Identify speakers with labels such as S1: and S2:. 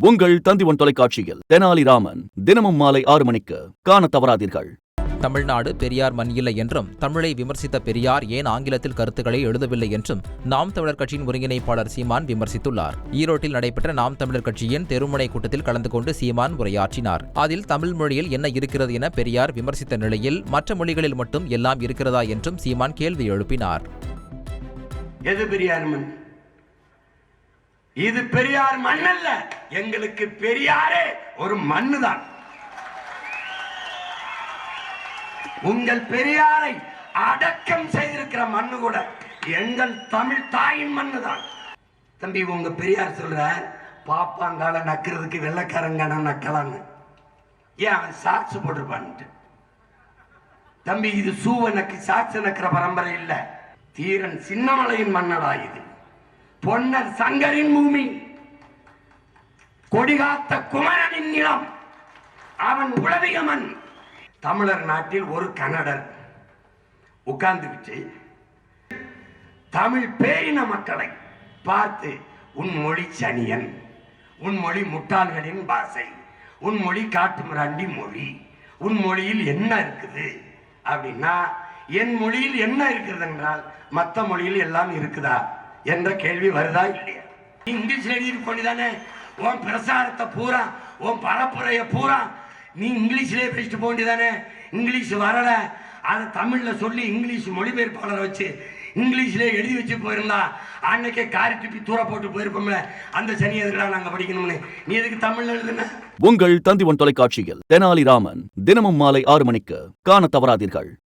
S1: உங்கள் தந்திவன் தொலைக்காட்சியில் தெனாலிராமன் தினமும் மாலை 6 மணிக்கு காண தவறாதீர்கள்.
S2: தமிழ்நாடு பெரியார் மண் இல்லை என்றும், தமிழை விமர்சித்த பெரியார் ஏன் ஆங்கிலத்தில் கருத்துக்களை எழுதவில்லை என்றும் நாம் தமிழர் கட்சியின் ஒருங்கிணைப்பாளர் சீமான் விமர்சித்துள்ளார். ஈரோட்டில் நடைபெற்ற நாம் தமிழர் கட்சியின் தெருமுனை கூட்டத்தில் கலந்து கொண்டு சீமான் உரையாற்றினார். அதில் தமிழ் மொழியில் என்ன இருக்கிறது என பெரியார் விமர்சித்த நிலையில் மற்ற மொழிகளில் மட்டும் எல்லாம் இருக்கிறதா என்றும் சீமான் கேள்வி எழுப்பினார்.
S3: எது பெரியார் மண்? இது பெரியார் மண் அல்ல. எங்களுக்கு பெரியாரே ஒரு மண்ணுதான். உங்கள் பெரியாரை அடக்கம் செய்திருக்கிற மண்ணு கூட எங்கள் தமிழ் தாயின் மண்ணுதான். தம்பி, உங்க பெரியார் சொல்ற பாப்பாங்கால நக்கிறதுக்கு வெள்ளக்காரங்கான நக்கலான்னு. ஏன் அவன் சாட்சி போட்டிருப்பான்ட்டு. தம்பி, இது சூவனுக்கு சாட்சி நக்கிற பரம்பரை இல்ல. தீரன் சின்னமலையின் மன்னடா இது. பொன்னர் சங்கரின் பூமி, கொடிகாத்த குமரனின் நிலம், அவன் உளவிய மண். தமிழர் நாட்டில் ஒரு கன்னடர் உட்கார்ந்து தமிழ் பேரின மக்களை பார்த்து, உன் மொழி சனியன், உன் மொழி முட்டாள்களின் பாசை, உன் மொழி காட்டு மிராண்டி மொழி, உன் மொழியில் என்ன இருக்குது அப்படின்னா, என் மொழியில் என்ன இருக்கிறது என்றால் மற்ற மொழியில் எல்லாம் இருக்குதா என்ற கேள்வி வருதா இல்லையா? இங்கிலீஷ்ல எழுதிட்டு போனிதானே உன் பிரசாரத்தை பூரா, உன் பரப்புரைய பூரா நீ இங்கிலீஷ்லேயே பேசிட்டு போண்டிதானே. இங்கிலீஷ் வரல, அதை தமிழ்ல சொல்லி இங்கிலீஷ் மொழிபெயர்ப்பாளரை வச்சு இங்கிலீஷ்லேயே எழுதி வச்சு போயிருந்தா அன்னைக்கே காரி துப்பி தூர போட்டு போயிருப்போம்ல. அந்த சனி எதுக்கடா நாங்க படிக்கணும்னு நீ எதுக்கு தமிழ்ல எழுதுன?
S1: உங்கள் தந்திவன் தொலைக்காட்சியில் தெனாலிராமன் தினமும் மாலை 6 மணிக்கு காண தவறாதீர்கள்.